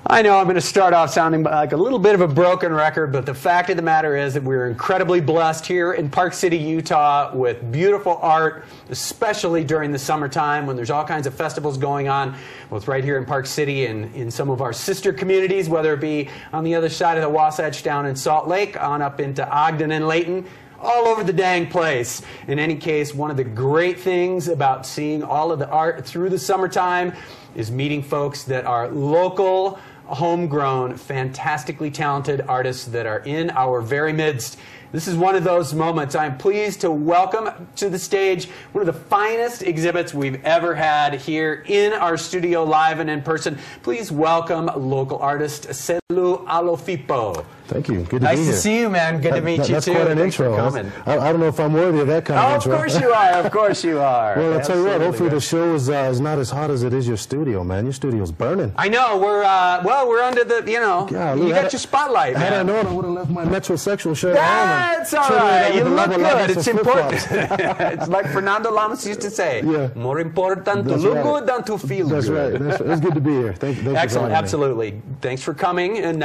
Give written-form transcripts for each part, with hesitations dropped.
I know I'm going to start off sounding like a little bit of a broken record, but the fact of the matter is that we're incredibly blessed here in Park City, Utah with beautiful art, especially during the summertime when there's all kinds of festivals going on, both right here in Park City and in some of our sister communities, whether it be on the other side of the Wasatch down in Salt Lake, on up into Ogden and Layton, all over the dang place. In any case, one of the great things about seeing all of the art through the summertime is meeting folks that are local, homegrown, fantastically talented artists that are in our very midst. This is one of those moments. I'm pleased to welcome to the stage one of the finest exhibits we've ever had here in our studio, live and in person. Please welcome local artist Selu Alofipo. Thank you. Good to be here. Nice to see you, man. Good to meet you, too. That's quite an intro. I don't know if I'm worthy of that kind of intro. Of course you are. Of course you are. Well, I'll tell you what. Hopefully the show is not as hot as it is your studio, man. Your studio's burning. I know. We're under the, you know, you got your spotlight, man. Had I known, I would have left my metrosexual shirt on. That's all right. You look good. It's important. It's like Fernando Lamas used to say. Yeah. More important to look good than to feel good. That's right. It's good to be here. Thank you. Excellent. Absolutely. Thanks for coming. And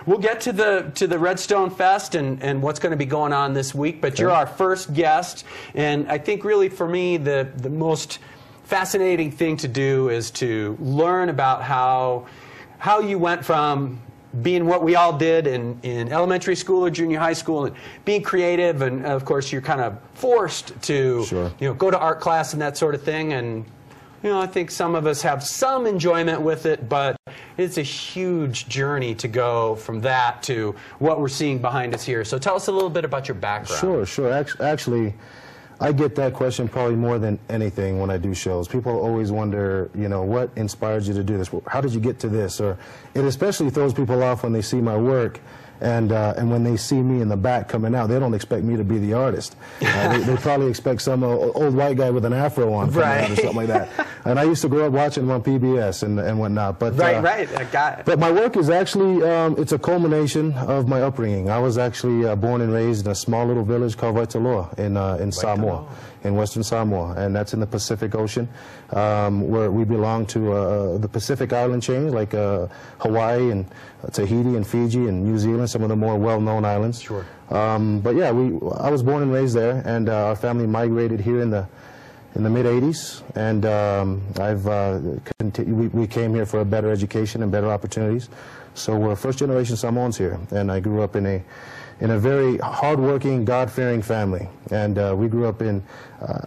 we'll get to the Redstone Fest and what's going to be going on this week. But you're our first guest. And I think really for me the most fascinating thing to do is to learn about how you went from being what we all did in elementary school or junior high school and being creative, and of course you're kind of forced to go to art class and that sort of thing, and I think some of us have some enjoyment with it, but it's a huge journey to go from that to what we're seeing behind us here. So tell us a little bit about your background. Sure. Actually, I get that question probably more than anything when I do shows. People always wonder, what inspired you to do this? How did you get to this? Or it especially throws people off when they see my work. And when they see me in the back coming out, they don't expect me to be the artist. They probably expect some old white guy with an afro on coming out or something like that. And I used to grow up watching them on PBS and whatnot. But, right. I got it. But my work is actually, it's a culmination of my upbringing. I was actually born and raised in a small little village called Waitaloa in Samoa, in Western Samoa. And that's in the Pacific Ocean, where we belong to the Pacific island chain, like Hawaii and Tahiti and Fiji and New Zealand, some of the more well-known islands. Sure. But yeah, I was born and raised there, and our family migrated here in the mid-'80s, and we came here for a better education and better opportunities. So we're first-generation Samoans here, and I grew up in a very hard-working, God-fearing family, and we grew up in,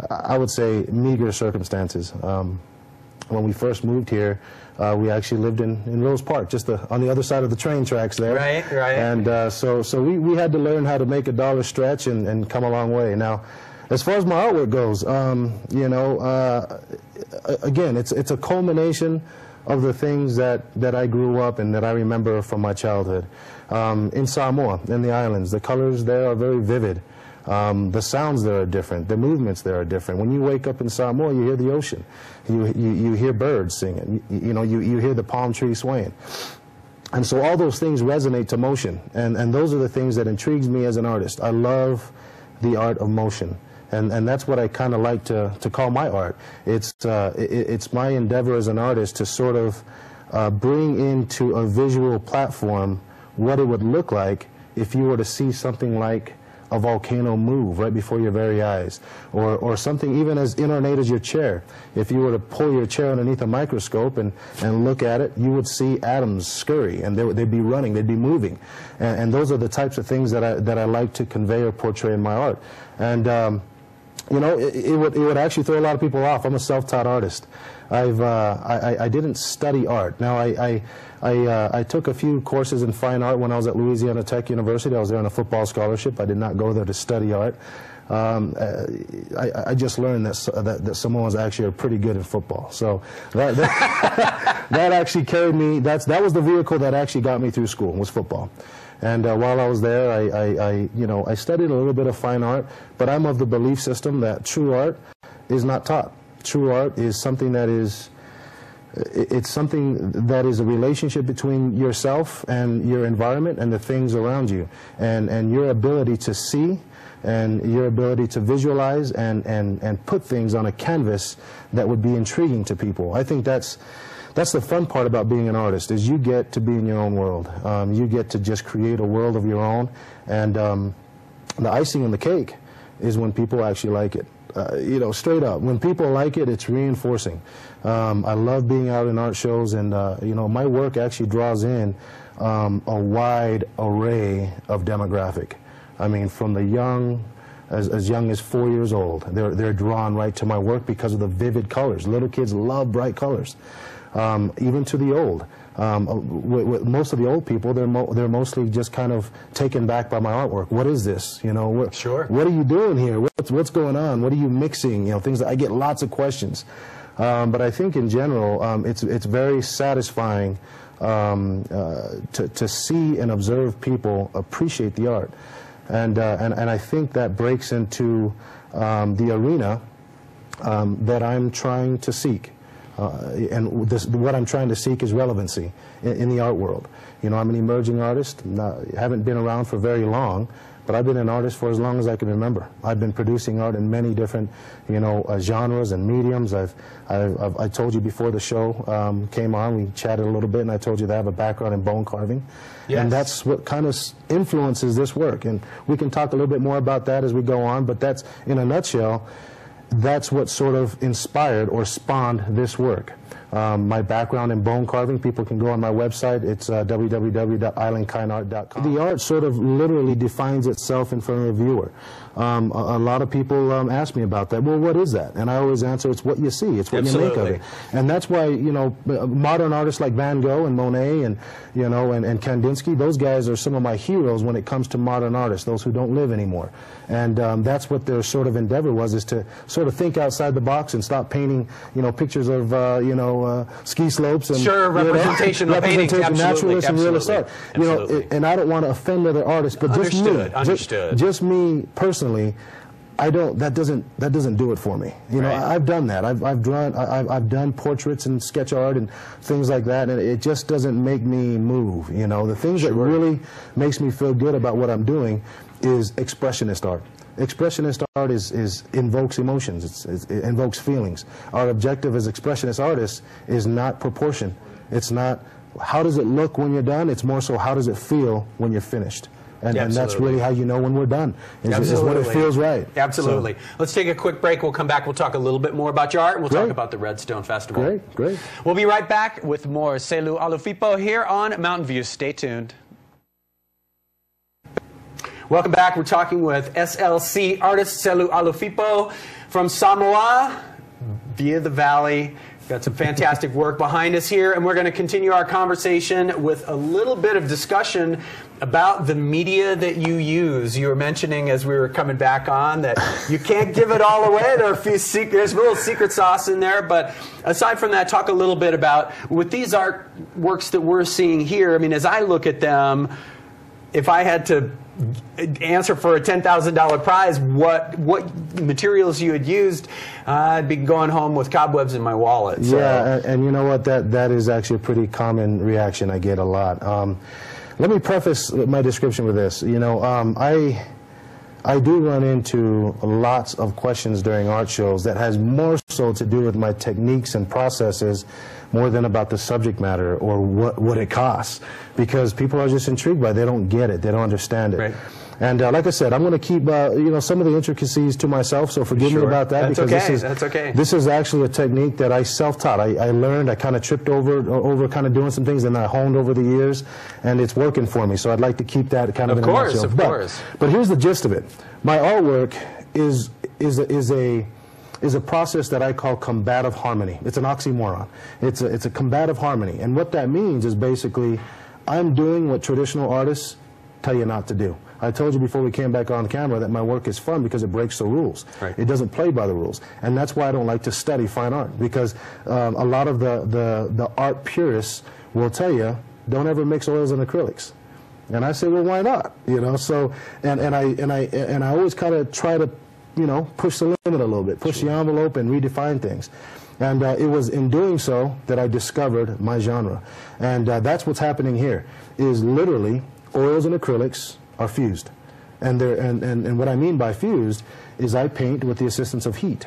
I would say, meager circumstances. When we first moved here, we actually lived in Rose Park, just on the other side of the train tracks there. Right. And so we had to learn how to make a dollar stretch and come a long way. Now, as far as my artwork goes, again, it's a culmination of the things that I grew up and that I remember from my childhood. In Samoa, in the islands, the colors there are very vivid. The sounds there are different. The movements there are different. When you wake up in Samoa, you hear the ocean. You hear birds singing. You hear the palm tree swaying. And so all those things resonate to motion. And those are the things that intrigues me as an artist. I love the art of motion. And that's what I kind of like to call my art. It's my endeavor as an artist to sort of bring into a visual platform what it would look like if you were to see something like a volcano move right before your very eyes, or something even as inornate as your chair. If you were to pull your chair underneath a microscope and look at it, you would see atoms scurry, and they'd be running, they'd be moving. And those are the types of things that I like to convey or portray in my art. And it would actually throw a lot of people off. I'm a self-taught artist. I didn't study art. Now I took a few courses in fine art when I was at Louisiana Tech University. I was there on a football scholarship. I did not go there to study art. I just learned that Samoans actually are pretty good at football. So that actually carried me. That was the vehicle that actually got me through school, was football. And while I was there, I studied a little bit of fine art, but I'm of the belief system that true art is not taught. True art is something that it's something that is a relationship between yourself and your environment and the things around you, and your ability to see and your ability to visualize and put things on a canvas that would be intriguing to people. I think that's that's the fun part about being an artist, is you get to be in your own world. You get to just create a world of your own, and the icing on the cake is when people actually like it. You know, straight up, when people like it, it's reinforcing. I love being out in art shows, and you know, my work actually draws in a wide array of demographic. I mean, from the young, as young as 4 years old, they're drawn right to my work because of the vivid colors. Little kids love bright colors. Even to the old. With most of the old people, they're mostly just kind of taken back by my artwork. What is this? You know, what are you doing here? What's going on? What are you mixing? You know, things that I get lots of questions. But I think in general, it's very satisfying to see and observe people appreciate the art, and I think that breaks into the arena that I'm trying to seek. And what I'm trying to seek is relevancy in the art world. You know, I'm an emerging artist. Haven't been around for very long, but I've been an artist for as long as I can remember. I've been producing art in many different, you know, genres and mediums. I told you before the show came on, we chatted a little bit, and I told you that I have a background in bone carving. Yes. And that's what kind of influences this work. And we can talk a little bit more about that as we go on, but that's, in a nutshell, that's what sort of inspired or spawned this work. My background in bone carving, people can go on my website. It's www.IslandKineArt.com. The art sort of literally defines itself in front of the viewer. A lot of people ask me about that. Well, what is that? And I always answer, it's what you see. It's what you make of it. And that's why, you know, modern artists like Van Gogh and Monet and, you know, and Kandinsky, those guys are some of my heroes when it comes to modern artists, those who don't live anymore. And that's what their sort of endeavor was, is to sort of think outside the box and stop painting, you know, pictures of, you know, ski slopes and representation of paintings, naturalists and realist art. You know, and I don't want to offend other artists, but just just me personally, that doesn't do it for me. You know, I've done that. I've done portraits and sketch art and things like that, and it just doesn't make me move. You know, the things that really makes me feel good about what I'm doing is expressionist art. Expressionist art invokes emotions, it invokes feelings. Our objective as expressionist artists is not proportion. It's not how does it look when you're done, it's more so how does it feel when you're finished. And that's really how you know when we're done, is when it feels right. Absolutely. So, let's take a quick break. We'll come back. We'll talk a little bit more about your art, and we'll talk about the Redstone Festival. Great. We'll be right back with more Selu Alofipo here on Mountain View. Stay tuned. Welcome back. We're talking with SLC artist Selu Alofipo from Samoa, via the valley. Got some fantastic work behind us here, and we're going to continue our conversation with a little bit of discussion about the media that you use. You were mentioning as we were coming back on that you can't give it all away. There are a few there's a little secret sauce in there, but aside from that, talk a little bit about, with these artworks that we're seeing here, I mean, as I look at them, if I had to answer for a $10,000 prize, what materials you had used, I'd be going home with cobwebs in my wallet. So. Yeah, and you know what? That is actually a pretty common reaction I get a lot. Let me preface my description with this. You know, I do run into lots of questions during art shows that has more so to do with my techniques and processes more than about the subject matter or what it costs, because people are just intrigued by it. They don't get it. They don't understand it. Right. And like I said, I'm going to keep you know, some of the intricacies to myself, so forgive me about that. That's okay. This is actually a technique that I self-taught. I learned, I kind of tripped over kind of doing some things, and I honed over the years, and it's working for me. So I'd like to keep that kind of in a nutshell. Of course. But here's the gist of it. My artwork is a process that I call combative harmony. It's an oxymoron. It's a combative harmony. And what that means is basically I'm doing what traditional artists tell you not to do. I told you before we came back on camera that my work is fun because it breaks the rules. Right. It doesn't play by the rules. And that's why I don't like to study fine art, because a lot of the art purists will tell you, don't ever mix oils and acrylics. And I say, well, why not? You know, so and I always kind of try to, you know, push the limit a little bit, push the envelope and redefine things. And it was in doing so that I discovered my genre. And that's what's happening here, is literally oils and acrylics are fused. And what I mean by fused is I paint with the assistance of heat.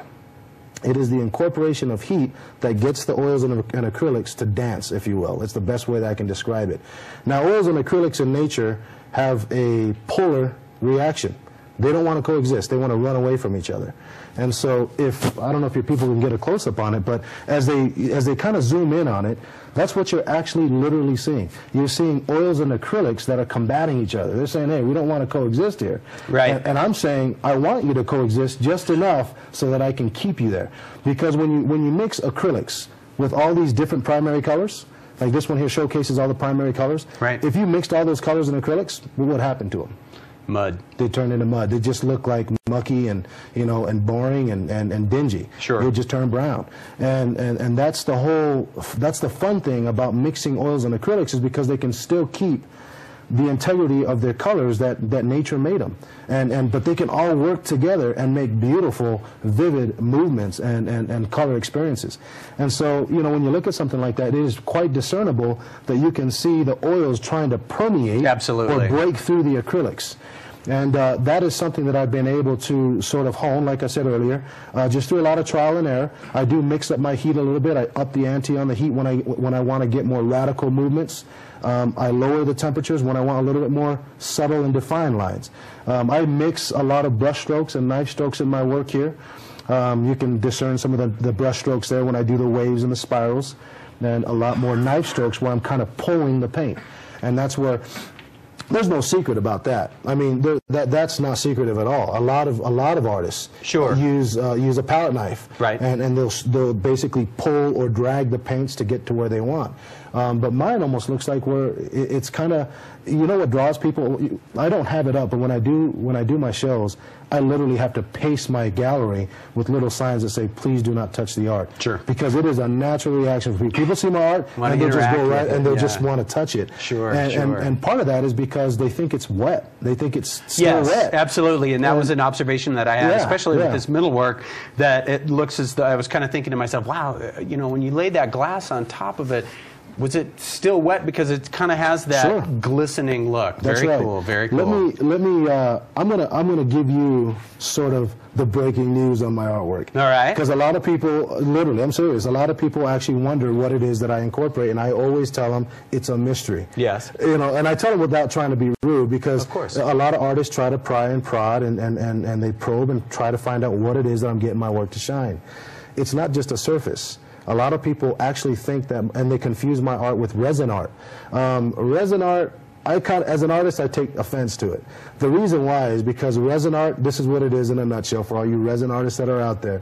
It is the incorporation of heat that gets the oils and acrylics to dance, if you will. It's the best way that I can describe it. Now, oils and acrylics in nature have a polar reaction. They don't want to coexist. They want to run away from each other. And so if, I don't know if your people can get a close-up on it, but as they kind of zoom in on it, that's what you're actually literally seeing. You're seeing oils and acrylics that are combating each other. They're saying, hey, we don't want to coexist here. Right. And I'm saying, I want you to coexist just enough so that I can keep you there. Because when you mix acrylics with all these different primary colors, like this one here showcases all the primary colors. Right. If you mixed all those colors in acrylics, what would happen to them? Mud. They turn into mud. They just look like mucky and, you know, and boring and dingy. Sure. They just turn brown. And that's the fun thing about mixing oils and acrylics, is because they can still keep the integrity of their colors that nature made them. But they can all work together and make beautiful, vivid movements and color experiences. And so, you know, when you look at something like that, it is quite discernible that you can see the oils trying to permeate Absolutely. or break through the acrylics. And that is something that I've been able to sort of hone, like I said earlier, just through a lot of trial and error. I do mix up my heat a little bit. I up the ante on the heat when I want to get more radical movements. I lower the temperatures when I want a little bit more subtle and defined lines. I mix a lot of brush strokes and knife strokes in my work here. You can discern some of the brush strokes there when I do the waves and the spirals, and a lot more knife strokes where I'm kind of pulling the paint. And that's where there's no secret about that. I mean, that's not secretive at all. A lot of artists Sure. use a palette knife, right, and they'll basically pull or drag the paints to get to where they want. But mine almost looks like where it's kind of, you know, what draws people. I don't have it up, but when I do my shows, I literally have to pace my gallery with little signs that say, "Please do not touch the art." Sure. Because it is a natural reaction for people. People see my art and they'll just go right and they'll just want to touch it. Sure. And part of that is because they think it's wet. They think it's still wet. Yes, absolutely. And that was an observation that I had, especially with this middle work, that it looks as though I was kind of thinking to myself, wow, you know, when you laid that glass on top of it, was it still wet? Because it kind of has that glistening look. Very cool. Very cool. Let me. I'm gonna give you sort of the breaking news on my artwork. All right. Because a lot of people, literally, I'm serious. A lot of people actually wonder what it is that I incorporate, and I always tell them it's a mystery. Yes. You know, and I tell them without trying to be rude, because of course, a lot of artists try to pry and prod and they probe and try to find out what it is that I'm getting my work to shine. It's not just a surface. A lot of people actually think that, and they confuse my art with resin art. Resin art, as an artist, I take offense to it. The reason why is because resin art, this is what it is in a nutshell for all you resin artists that are out there.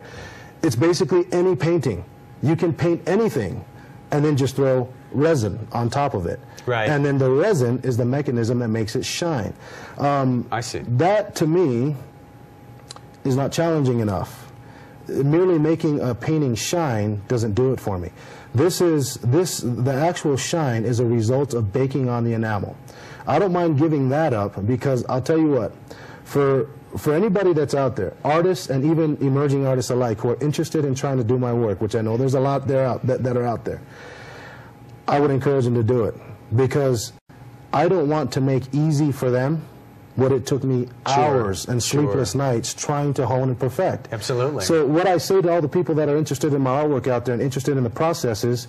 It's basically any painting. You can paint anything and then just throw resin on top of it. Right. And then the resin is the mechanism that makes it shine. I see. That, to me, is not challenging enough. Merely making a painting shine doesn't do it for me. The actual shine is a result of baking on the enamel. I don't mind giving that up, because I'll tell you what, for anybody that's out there, artists and even emerging artists alike who are interested in trying to do my work, which I know there's a lot there that are out there, I would encourage them to do it, because I don't want to make easy for them what it took me hours and sleepless nights trying to hone and perfect. Absolutely. So what I say to all the people that are interested in my artwork out there and interested in the process is,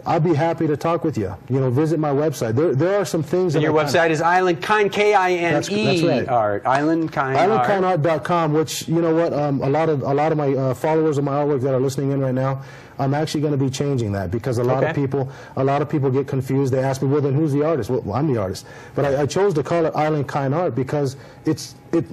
I'd be happy to talk with you. You know, visit my website. There are some things. And your website is IslandKine, K-I-N-E, that's right. art. IslandKineArt. IslandKineArt.com, which, you know what, a lot of my followers of my artwork that are listening in right now, I'm actually going to be changing that, because a lot of people get confused. They ask me, well, then who's the artist? Well, I'm the artist. But I chose to call it IslandKineArt because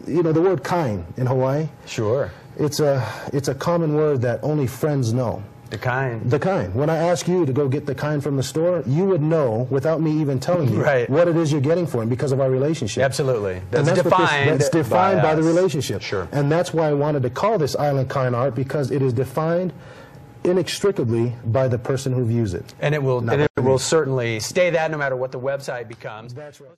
you know, the word kine in Hawaii. Sure. It's a common word that only friends know. The kine. The kine. When I ask you to go get the kine from the store, you would know without me even telling you what it is you're getting for him, because of our relationship. Absolutely. That's defined by the relationship. Sure. And that's why I wanted to call this IslandKineArt, because it is defined inextricably by the person who views it. And it will certainly stay that no matter what the website becomes. That's right.